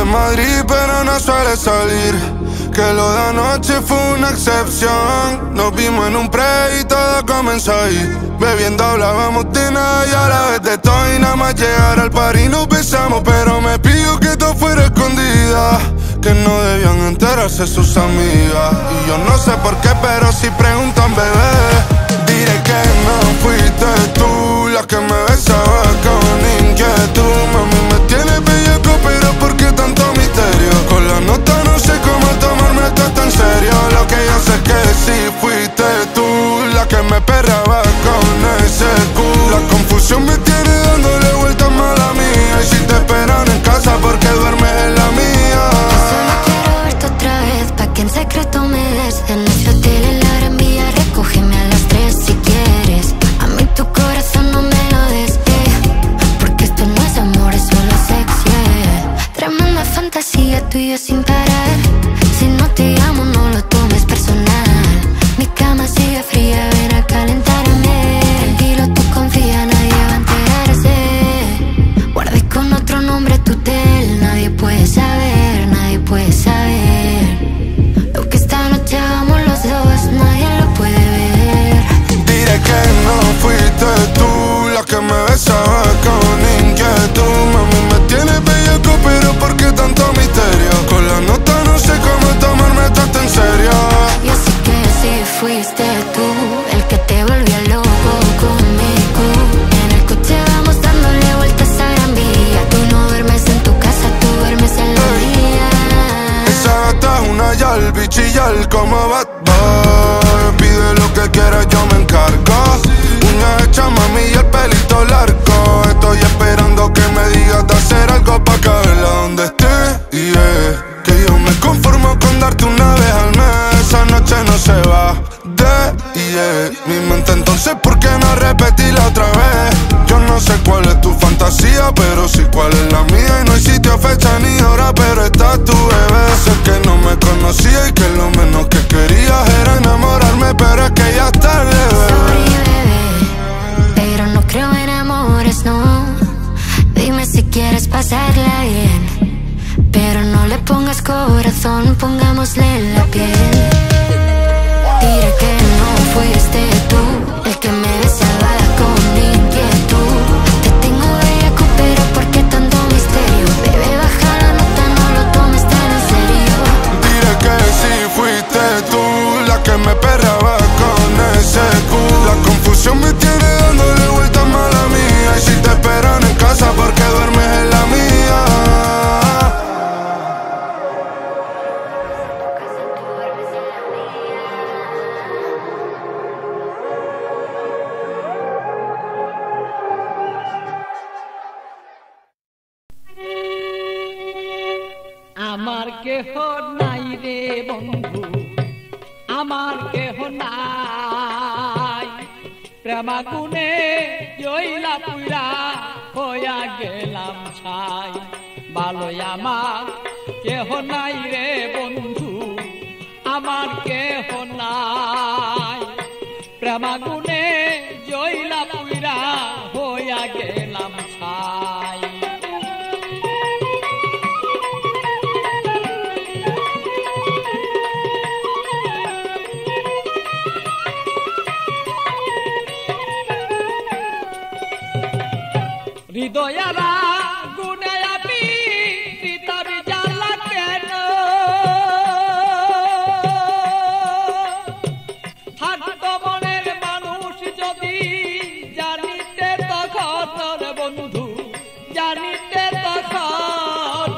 Madrid, pero no suele salir. Que lo de anoche fue una excepción. Nos vimos en un pre y todo comenzó ahí. Bebiendo hablábamos de nada y a la vez de todo. Y nada más llegar al par y nos besamos. Pero me pidió que todo fuera escondida, que no debían enterarse sus amigas. Y yo no sé por qué, pero si preguntan, bebé, diré que no fuiste tú la que me besaba con inquietud. Mami, me tienes bellaco, pero ¿por qué tanto misterio? Con la nota no sé cómo tomarme esto tan serio. Lo que yo sé es que sí fuiste tú la que me perraba con ese culo. La confusión me tiene dándole vueltas mala mía. Y si te esperan en casa, porque duermes en la mía. Yo solo quiero verte otra vez, pa' que en secreto me des. En ese hotel en la Gran Vía, recógeme a las 3 si quieres. A mí tu corazón no me lo des, porque esto no es amor, es solo sexo, Tremenda fantasía, tú y yo sin parar. Si no te llamo, no lo tomes personal. Mi cama sigue fría, ven a calentarme. Tranquilo, tú confía, nadie va a enterarse. Guardé con otro nombre tu tel. Nadie puede saber, nadie puede saber. Lo que esta noche hagamos los dos, nadie lo puede ver. Diré que no fuiste tú la que me besaba con inquietud. Mami, me tienes bellaco, pero ¿por qué tanto misterio? Con la nota no sé cómo tomarme esto en serio. Yo sé que sí fuiste tú el que te volvió loco conmigo. En el coche vamos dándole vueltas a Gran Vía. Tú no duermes en tu casa, tú duermes en la mía. Esa gata es una yal, bichillar como Bad Boy. Pide lo que quieras, yo me encargo. Uña hecha, mami, y el pelito largo. Estoy esperando que me digas de hacer algo pa' caerla donde esté. Que yo me conformo con darte una vez al mes. Esa noche no se va de mi mente, entonces ¿por qué no repetirla otra vez? Yo no sé cuál es tu fantasía, pero sí cuál es la mía. Y no hay sitio, fecha ni hora, pero está tu bebé. Sé que no me conocía y que lo menos que querías era enamorarme, pero es que ya es tarde, bebé. Sorry, bebé, pero no creo en amores, no. Dime si quieres pasarla bien, pero no le pongas corazón, pongámosle la piel. Diré que no fuiste tú el que me besaba con inquietud. Te tengo bellaco, pero ¿por qué tanto misterio? Bebé, baja la nota, no lo tomes tan en serio. Diré que sí fuiste tú la que me perraba con ese culo. La confusión me tiene dándole vueltas mala mía. Y si te esperan en casa, porque duermes en la mía. আমার কেহ নাই রে বন্ধু, আমার কেহ নাই। প্রেমাগুনে জইলা পুরা হইয়া গেলাম ছাই। ভালো আমার কেহ নাই রে বন্ধু, আমার কেহ নাই। প্রেমাগুনে জইলা পুরা হইয়া গেলাম ছাই। হৃদয়ারা গুনে আপি পিতার জ্বালা কেন থাকতো মনের মানুষ যদি জানিতে তখন বন্ধু জানিতে তখন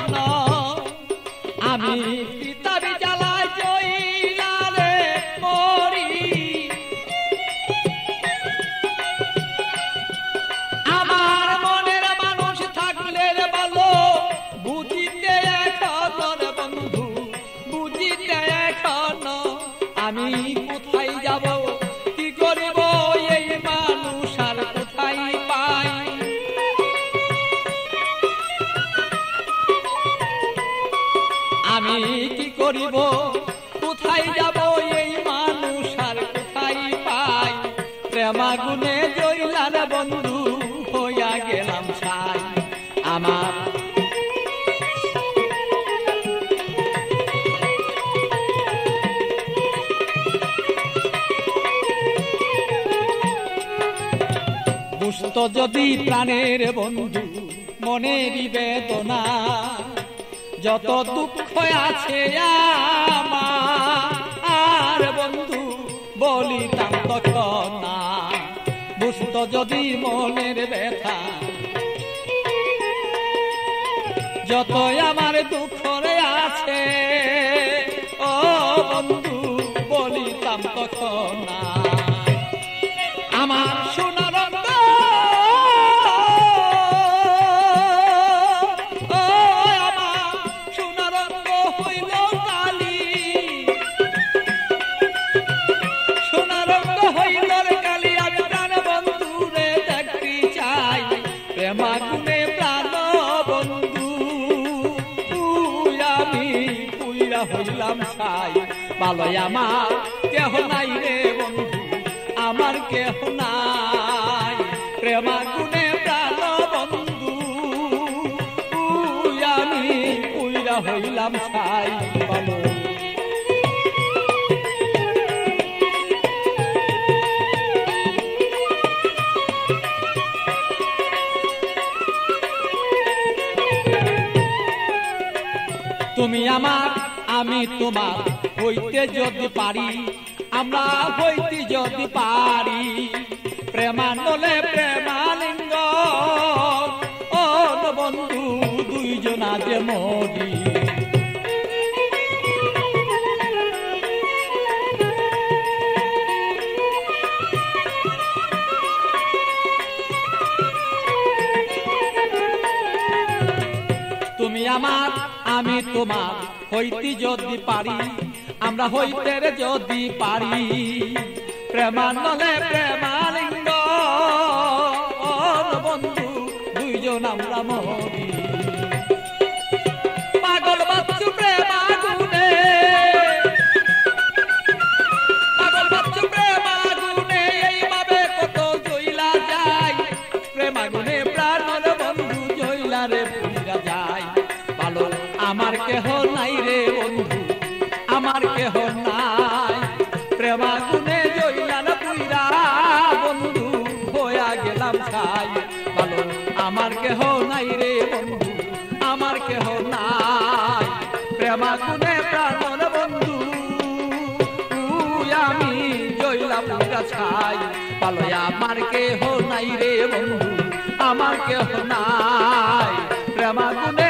আমি পিতার জ্বালায় জইলা রে মরি। আমার মনের মানুষ আমি কি করিব কোথায় যাব এই মানুষ আর কোথায় পাই প্রেমাগুনে জইলার বন্ধু হইয়া গেলাম ছাই আমার বুঝত যদি প্রাণের বন্ধু মনের বেদনা যত দুঃখ আছে আমার বন্ধু বলিতাম তখন না বুঝত যদি মনের ব্যথা যত আমার দুঃখ আছে ও বন্ধু বলিতাম তখন না আমার সোনার প্রেমাগুনে প্রাণ বন্ধু আমি পুইরা হইলাম ছাই ভালোই আমার কেহ নাই রে বন্ধু আমার কেহ নাই প্রেমাগুনে প্রাণ বন্ধু আমি পুইরা হইলাম ছাই ভালো তুমি আমার আমি তোমার হইতে যদি পারি আমরা হইতে যদি পারি প্রেমানলে প্রেমালিঙ্গ ও বন্ধু দুইজনা যে মরি তুমি আমার আমি তোমার হইতে যদি পারি আমরা হইতে যদি পারি প্রেমানলে প্রেমালিঙ্গ বন্ধু দুইজন আমরা মরি পাগল বাচ্চু প্রেমাগুনে পাগল বাচ্চু প্রেমাগুনে এইভাবে কত জইলা যায় প্রেমাগুনে প্রাণর বন্ধু জইলা রে পুইরা যায় ভালো আমার কেহ নাই রে বন্ধু আমার কেহ নাই প্রেমাগুনে জইলা না পুইরা বন্ধু হইয়া গেলাম ছাই ভালো আমার কেহ নাই রে বন্ধু আমার কেহ নাই প্রেমাগুনে প্রাণর বন্ধু আমি জইলা পুইরা ছাই ভালো আমার কেহ নাই রে বন্ধু আমার কেহ নাই প্রেমাগুনে